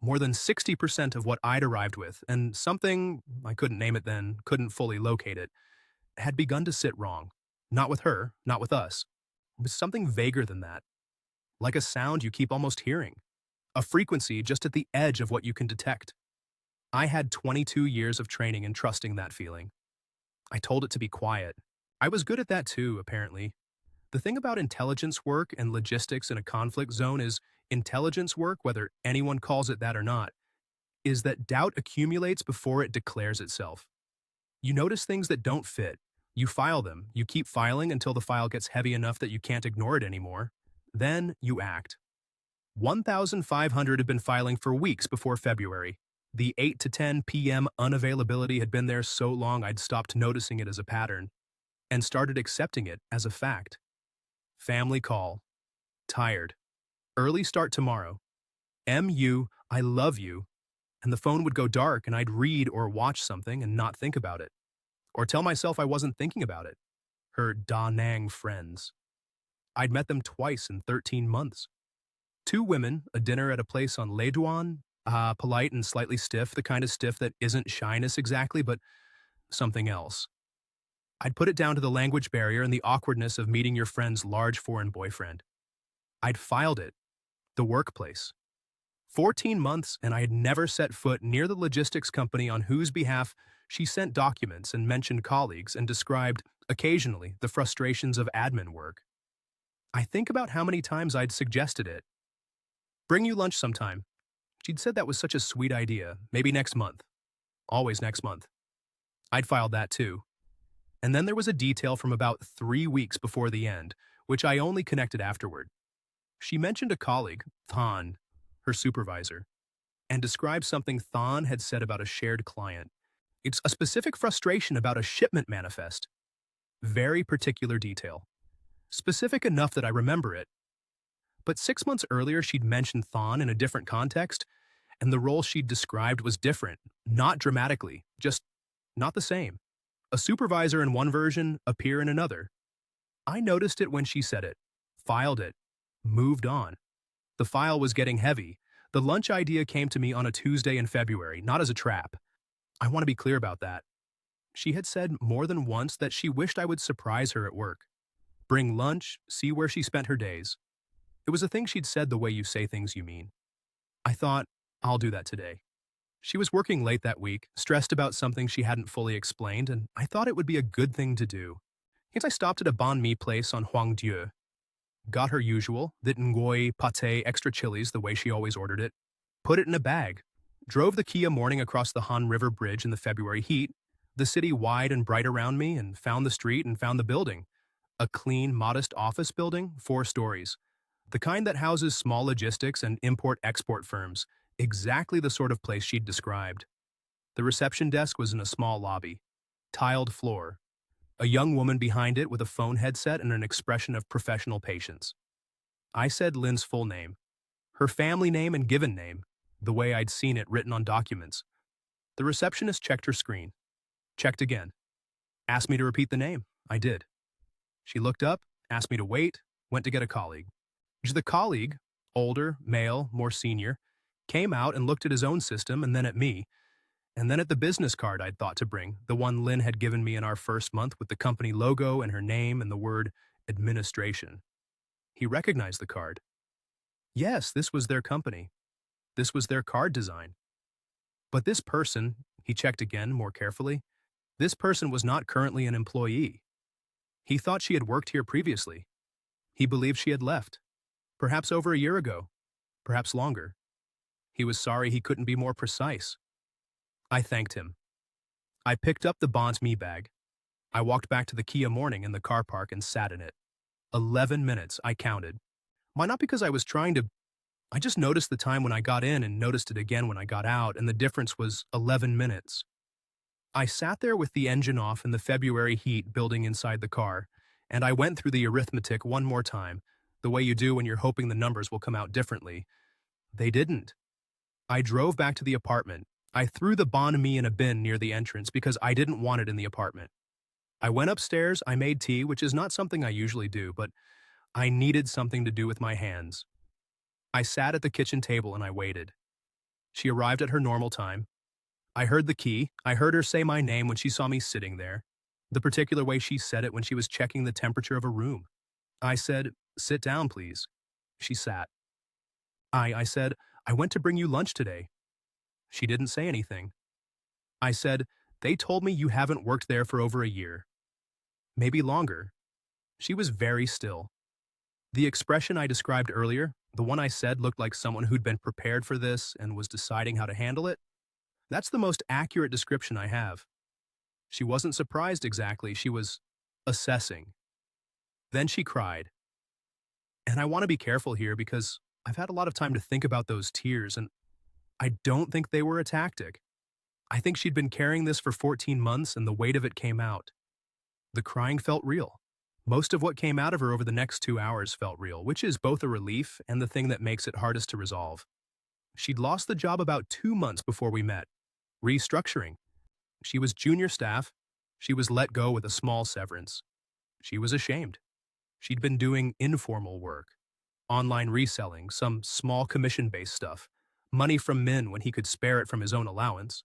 Speaker 1: More than 60% of what I'd arrived with, and something, I couldn't name it then, couldn't fully locate it, had begun to sit wrong. Not with her, not with us. It was something vaguer than that. Like a sound you keep almost hearing. A frequency just at the edge of what you can detect. I had 22 years of training in trusting that feeling. I told it to be quiet. I was good at that too, apparently. The thing about intelligence work and logistics in a conflict zone is intelligence work, whether anyone calls it that or not, is that doubt accumulates before it declares itself. You notice things that don't fit. You file them. You keep filing until the file gets heavy enough that you can't ignore it anymore. Then you act. 1,500 had been filing for weeks before February. The 8 to 10 p.m. unavailability had been there so long I'd stopped noticing it as a pattern and started accepting it as a fact. Family call. Tired. Early start tomorrow. I love you. And the phone would go dark and I'd read or watch something and not think about it. Or tell myself I wasn't thinking about it. Her Da Nang friends. I'd met them twice in 13 months. Two women, a dinner at a place on Le Douane, polite and slightly stiff, the kind of stiff that isn't shyness exactly, but something else. I'd put it down to the language barrier and the awkwardness of meeting your friend's large foreign boyfriend. I'd filed it. The workplace. 14 months and I had never set foot near the logistics company on whose behalf she sent documents and mentioned colleagues and described, occasionally, the frustrations of admin work. I think about how many times I'd suggested it. Bring you lunch sometime. She'd said that was such a sweet idea, maybe next month. Always next month. I'd filed that too. And then there was a detail from about 3 weeks before the end, which I only connected afterward. She mentioned a colleague, Than, her supervisor, and described something Than had said about a shared client. It's a specific frustration about a shipment manifest. Very particular detail. Specific enough that I remember it. But 6 months earlier, she'd mentioned Than in a different context, and the role she'd described was different, not dramatically, just not the same. A supervisor in one version, a peer in another. I noticed it when she said it, filed it, moved on. The file was getting heavy. The lunch idea came to me on a Tuesday in February, not as a trap. I want to be clear about that. She had said more than once that she wished I would surprise her at work. Bring lunch, see where she spent her days. It was a thing she'd said the way you say things you mean. I thought, I'll do that today. She was working late that week, stressed about something she hadn't fully explained, and I thought it would be a good thing to do. Hence I stopped at a banh mi place on Huangdieu. Got her usual, that ngoi, pate, extra chilies the way she always ordered it. Put it in a bag. Drove the Kia morning across the Han River Bridge in the February heat, the city wide and bright around me, and found the street and found the building. A clean, modest office building, 4 stories. The kind that houses small logistics and import-export firms, exactly the sort of place she'd described. The reception desk was in a small lobby. Tiled floor. A young woman behind it with a phone headset and an expression of professional patience. I said Lynn's full name, her family name and given name, the way I'd seen it written on documents. The receptionist checked her screen. Checked again. Asked me to repeat the name. I did. She looked up, asked me to wait, went to get a colleague. The colleague, older, male, more senior, came out and looked at his own system and then at me, and then at the business card I'd thought to bring, the one Lynn had given me in our first month with the company logo and her name and the word administration. He recognized the card. Yes, this was their company. This was their card design. But this person, he checked again more carefully, this person was not currently an employee. He thought she had worked here previously. He believed she had left. Perhaps over a year ago. Perhaps longer. He was sorry he couldn't be more precise. I thanked him. I picked up the banh mi bag. I walked back to the Kia morning in the car park and sat in it. 11 minutes, I counted. Why not because I was trying to... I just noticed the time when I got in and noticed it again when I got out, and the difference was 11 minutes. I sat there with the engine off in the February heat building inside the car, and I went through the arithmetic one more time, the way you do when you're hoping the numbers will come out differently. They didn't. I drove back to the apartment. I threw the banh mi in a bin near the entrance because I didn't want it in the apartment. I went upstairs, I made tea, which is not something I usually do, but I needed something to do with my hands. I sat at the kitchen table and I waited. She arrived at her normal time. I heard the key. I heard her say my name when she saw me sitting there, the particular way she said it when she was checking the temperature of a room. I said, "Sit down, please." She sat. I said, "I went to bring you lunch today." She didn't say anything. I said, "They told me you haven't worked there for over a year. Maybe longer." She was very still. The expression I described earlier, the one I said looked like someone who'd been prepared for this and was deciding how to handle it, that's the most accurate description I have. She wasn't surprised exactly, she was assessing. Then she cried. And I want to be careful here because I've had a lot of time to think about those tears, and I don't think they were a tactic. I think she'd been carrying this for 14 months and the weight of it came out. The crying felt real. Most of what came out of her over the next 2 hours felt real, which is both a relief and the thing that makes it hardest to resolve. She'd lost the job about 2 months before we met. Restructuring. She was junior staff. She was let go with a small severance. She was ashamed. She'd been doing informal work, online reselling, some small commission-based stuff, money from Min when he could spare it from his own allowance.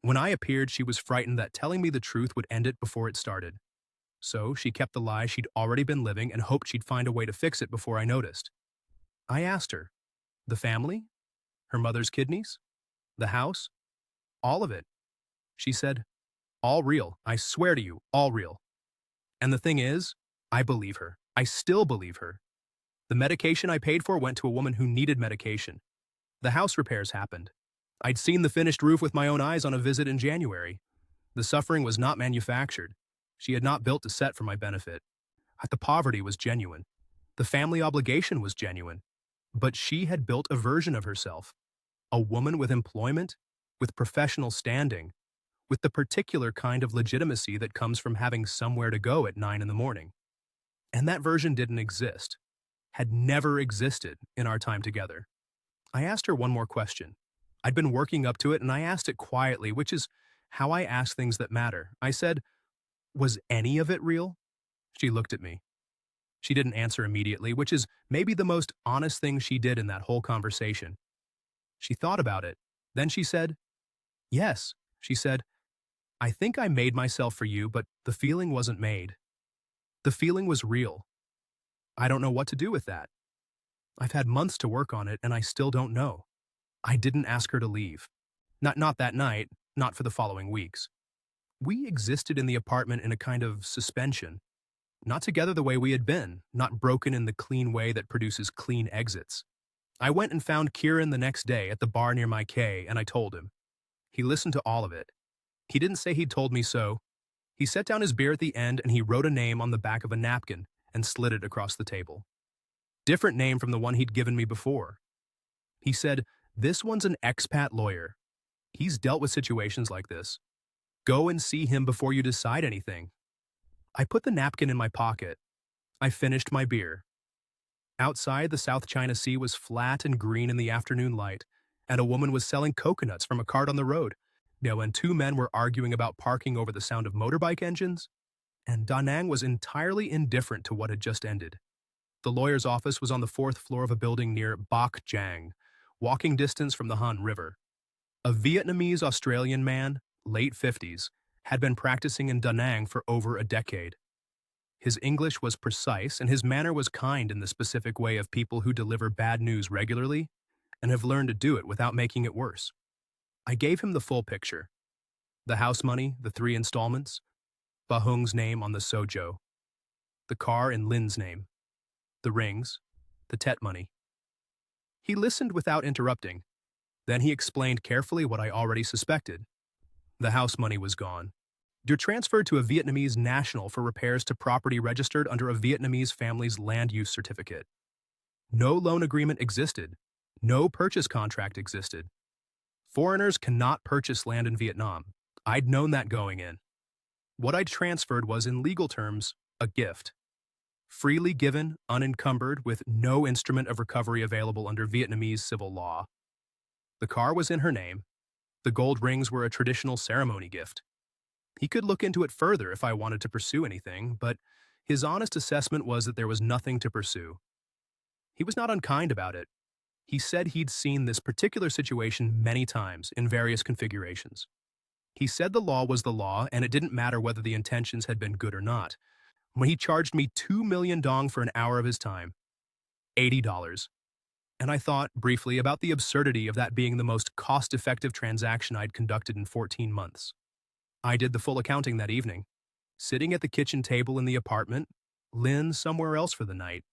Speaker 1: When I appeared, she was frightened that telling me the truth would end it before it started. So she kept the lie she'd already been living and hoped she'd find a way to fix it before I noticed. I asked her, the family? Her mother's kidneys? The house? All of it. She said, all real. I swear to you, all real. And the thing is, I believe her. I still believe her. The medication I paid for went to a woman who needed medication. The house repairs happened. I'd seen the finished roof with my own eyes on a visit in January. The suffering was not manufactured. She had not built a set for my benefit. The poverty was genuine. The family obligation was genuine. But she had built a version of herself. A woman with employment, with professional standing, with the particular kind of legitimacy that comes from having somewhere to go at 9 in the morning. And that version didn't exist, had never existed in our time together. I asked her one more question. I'd been working up to it and I asked it quietly, which is how I ask things that matter. I said, was any of it real? She looked at me. She didn't answer immediately, which is maybe the most honest thing she did in that whole conversation. She thought about it. Then she said, yes, she said, I think I made myself for you, but the feeling wasn't made. The feeling was real. I don't know what to do with that. I've had months to work on it and I still don't know. I didn't ask her to leave. Not that night, not for the following weeks. We existed in the apartment in a kind of suspension. Not together the way we had been, not broken in the clean way that produces clean exits. I went and found Kieran the next day at the bar near my K and I told him. He listened to all of it. He didn't say he'd told me so. He set down his beer at the end and he wrote a name on the back of a napkin and slid it across the table. Different name from the one he'd given me before. He said, this one's an expat lawyer. He's dealt with situations like this. Go and see him before you decide anything. I put the napkin in my pocket. I finished my beer. Outside, the South China Sea was flat and green in the afternoon light, and a woman was selling coconuts from a cart on the road. Now, when two men were arguing about parking over the sound of motorbike engines, and Da Nang was entirely indifferent to what had just ended. The lawyer's office was on the 4th floor of a building near Bach Giang, walking distance from the Han River. A Vietnamese Australian man, late 50s, had been practicing in Da Nang for over a decade. His English was precise and his manner was kind in the specific way of people who deliver bad news regularly and have learned to do it without making it worse. I gave him the full picture. The house money, the 3 installments, Ba Hung's name on the sojo, the car in Lynn's name, the rings, the Tet money. He listened without interrupting. Then he explained carefully what I already suspected. The house money was gone. You're transferred to a Vietnamese national for repairs to property registered under a Vietnamese family's land use certificate. No loan agreement existed. No purchase contract existed. Foreigners cannot purchase land in Vietnam. I'd known that going in. What I'd transferred was, in legal terms, a gift. Freely given, unencumbered, with no instrument of recovery available under Vietnamese civil law. The car was in her name. The gold rings were a traditional ceremony gift. He could look into it further if I wanted to pursue anything, but his honest assessment was that there was nothing to pursue. He was not unkind about it. He said he'd seen this particular situation many times in various configurations. He said the law was the law and it didn't matter whether the intentions had been good or not. When he charged me 2 million dong for an hour of his time, $80. And I thought, briefly, about the absurdity of that being the most cost-effective transaction I'd conducted in 14 months. I did the full accounting that evening, sitting at the kitchen table in the apartment, Lynn somewhere else for the night,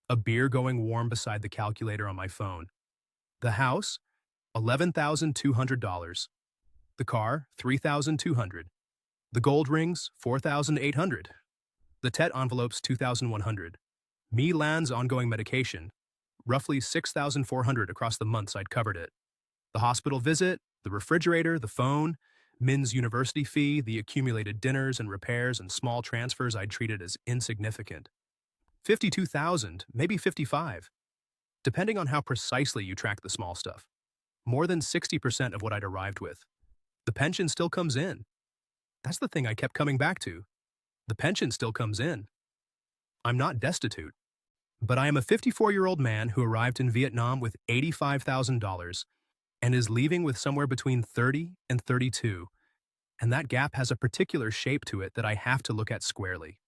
Speaker 1: a beer going warm beside the calculator on my phone. The house, $11,200. The car, $3,200. The gold rings, $4,800. The Tet envelopes, $2,100. Me Lan's ongoing medication, roughly 6,400 across the months I'd covered it. The hospital visit, the refrigerator, the phone, Min's university fee, the accumulated dinners and repairs and small transfers I'd treated as insignificant. 52,000, maybe 55, depending on how precisely you track the small stuff. More than 60% of what I'd arrived with. The pension still comes in. That's the thing I kept coming back to. The pension still comes in. I'm not destitute, but I am a 54-year-old man who arrived in Vietnam with $85,000 and is leaving with somewhere between 30 and 32, and that gap has a particular shape to it that I have to look at squarely.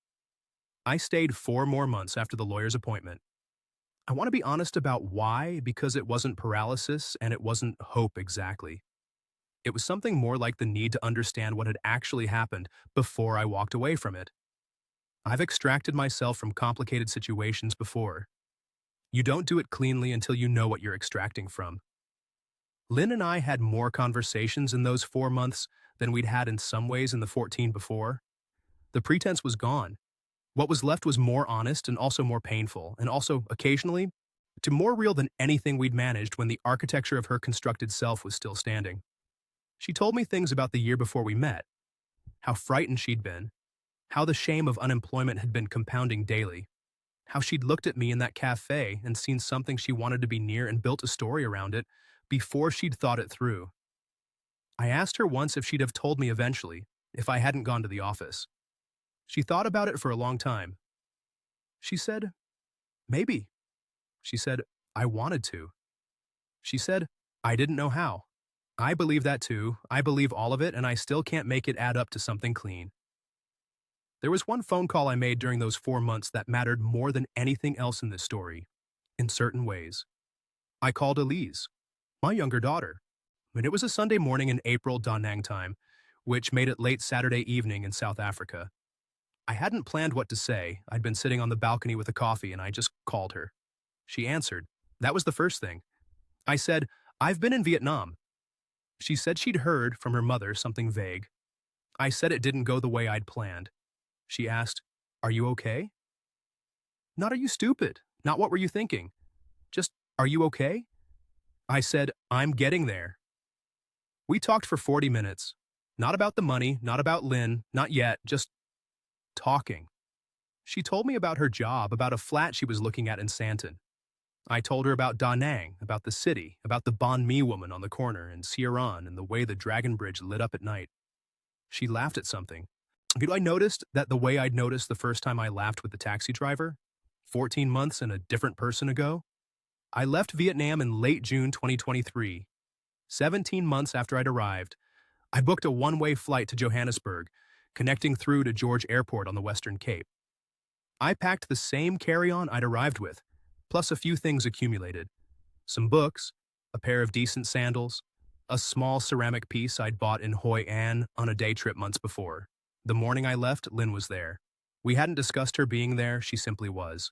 Speaker 1: I stayed 4 more months after the lawyer's appointment. I want to be honest about why, because it wasn't paralysis and it wasn't hope exactly. It was something more like the need to understand what had actually happened before I walked away from it. I've extracted myself from complicated situations before. You don't do it cleanly until you know what you're extracting from. Lynn and I had more conversations in those 4 months than we'd had in some ways in the 14 before. The pretense was gone. What was left was more honest and also more painful, and also, occasionally, to more real than anything we'd managed when the architecture of her constructed self was still standing. She told me things about the year before we met, how frightened she'd been, how the shame of unemployment had been compounding daily, how she'd looked at me in that cafe and seen something she wanted to be near and built a story around it before she'd thought it through. I asked her once if she'd have told me eventually, if I hadn't gone to the office. She thought about it for a long time. She said, maybe. She said, I wanted to. She said, I didn't know how. I believe that too. I believe all of it, and I still can't make it add up to something clean. There was one phone call I made during those 4 months that mattered more than anything else in this story, in certain ways. I called Elise, my younger daughter, and it was a Sunday morning in April Da Nang time, which made it late Saturday evening in South Africa. I hadn't planned what to say. I'd been sitting on the balcony with a coffee and I just called her. She answered. That was the first thing. I said, I've been in Vietnam. She said she'd heard from her mother something vague. I said it didn't go the way I'd planned. She asked, are you okay? Not are you stupid? Not what were you thinking? Just, are you okay? I said, I'm getting there. We talked for 40 minutes. Not about the money, not about Lynn, not yet, just talking. She told me about her job, about a flat she was looking at in Santon. I told her about Da Nang, about the city, about the Banh Mi woman on the corner in Sierran and the way the Dragon Bridge lit up at night. She laughed at something. I noticed that the way I'd noticed the first time I laughed with the taxi driver, 14 months and a different person ago. I left Vietnam in late June 2023. 17 months after I'd arrived, I booked a one-way flight to Johannesburg, connecting through to George Airport on the Western Cape. I packed the same carry-on I'd arrived with, plus a few things accumulated. Some books, a pair of decent sandals, a small ceramic piece I'd bought in Hoi An on a day trip months before. The morning I left, Lynn was there. We hadn't discussed her being there, she simply was.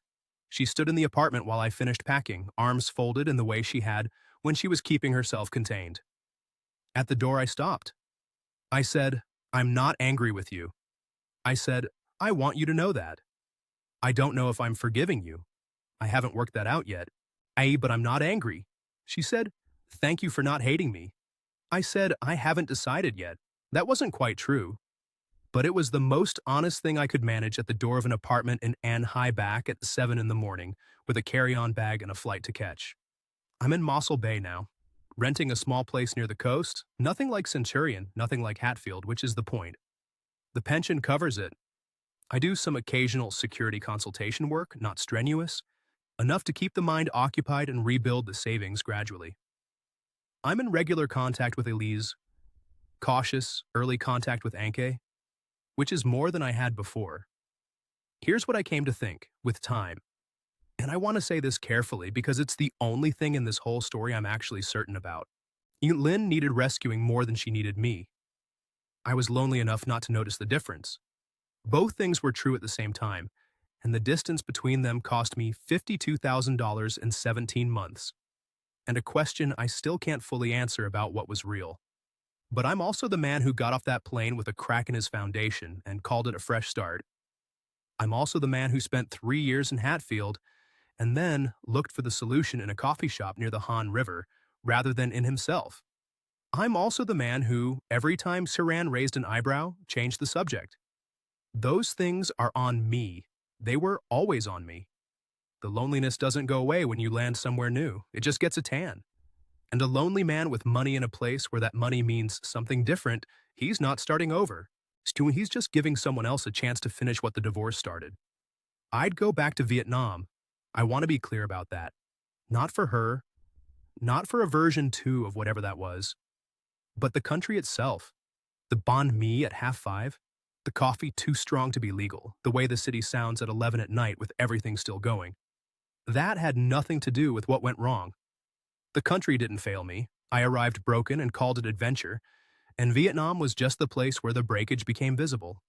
Speaker 1: She stood in the apartment while I finished packing, arms folded in the way she had when she was keeping herself contained. At the door I stopped. I said, I'm not angry with you. I said, I want you to know that. I don't know if I'm forgiving you. I haven't worked that out yet. But I'm not angry. She said, thank you for not hating me. I said, I haven't decided yet. That wasn't quite true. But it was the most honest thing I could manage at the door of an apartment in An Hai Bac at 7 in the morning with a carry-on bag and a flight to catch. I'm in Mossel Bay now, renting a small place near the coast, nothing like Centurion, nothing like Hatfield, which is the point. The pension covers it. I do some occasional security consultation work, not strenuous, enough to keep the mind occupied and rebuild the savings gradually. I'm in regular contact with Elise, cautious, early contact with Anke, which is more than I had before. Here's what I came to think, with time. And I want to say this carefully because it's the only thing in this whole story I'm actually certain about. Lynn needed rescuing more than she needed me. I was lonely enough not to notice the difference. Both things were true at the same time, and the distance between them cost me $52,000 in 17 months, and a question I still can't fully answer about what was real. But I'm also the man who got off that plane with a crack in his foundation and called it a fresh start. I'm also the man who spent 3 years in Hatfield and then looked for the solution in a coffee shop near the Han River rather than in himself. I'm also the man who, every time Saran raised an eyebrow, changed the subject. Those things are on me. They were always on me. The loneliness doesn't go away when you land somewhere new. It just gets a tan. And a lonely man with money in a place where that money means something different, he's not starting over. He's just giving someone else a chance to finish what the divorce started. I'd go back to Vietnam. I want to be clear about that. Not for her, not for a version 2 of whatever that was, but the country itself. The banh mi at 5:30, the coffee too strong to be legal, the way the city sounds at 11 at night with everything still going. That had nothing to do with what went wrong. The country didn't fail me. I arrived broken and called it adventure, and Vietnam was just the place where the breakage became visible.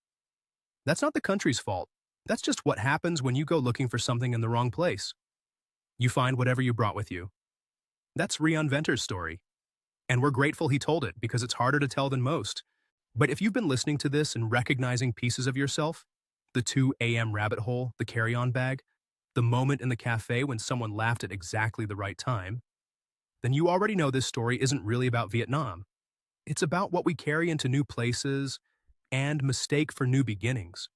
Speaker 1: That's not the country's fault. That's just what happens when you go looking for something in the wrong place. You find whatever you brought with you. That's Reinventor's story. And we're grateful he told it because it's harder to tell than most. But if you've been listening to this and recognizing pieces of yourself, the 2 a.m. rabbit hole, the carry-on bag, the moment in the cafe when someone laughed at exactly the right time, then you already know this story isn't really about Vietnam. It's about what we carry into new places and mistake for new beginnings.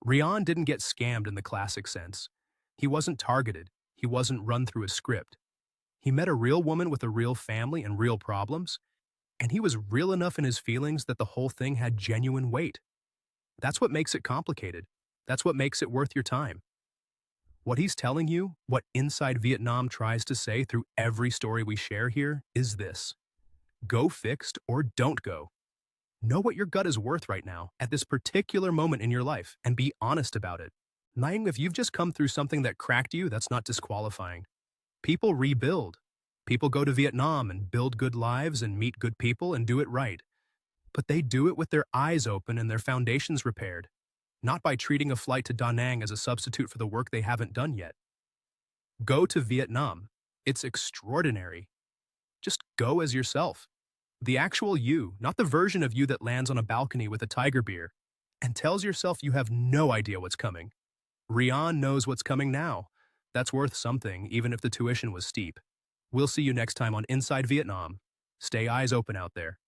Speaker 1: Rian didn't get scammed in the classic sense. He wasn't targeted. He wasn't run through a script. He met a real woman with a real family and real problems, and he was real enough in his feelings that the whole thing had genuine weight. That's what makes it complicated. That's what makes it worth your time. What he's telling you, what Inside Vietnam tries to say through every story we share here, is this. Go fixed or don't go. Know what your gut is worth right now, at this particular moment in your life, and be honest about it. Knowing if you've just come through something that cracked you, that's not disqualifying. People rebuild. People go to Vietnam and build good lives and meet good people and do it right. But they do it with their eyes open and their foundations repaired, not by treating a flight to Da Nang as a substitute for the work they haven't done yet. Go to Vietnam. It's extraordinary. Just go as yourself. The actual you, not the version of you that lands on a balcony with a tiger beer and tells yourself you have no idea what's coming. Rian knows what's coming now. That's worth something, even if the tuition was steep. We'll see you next time on Inside Vietnam. Stay eyes open out there.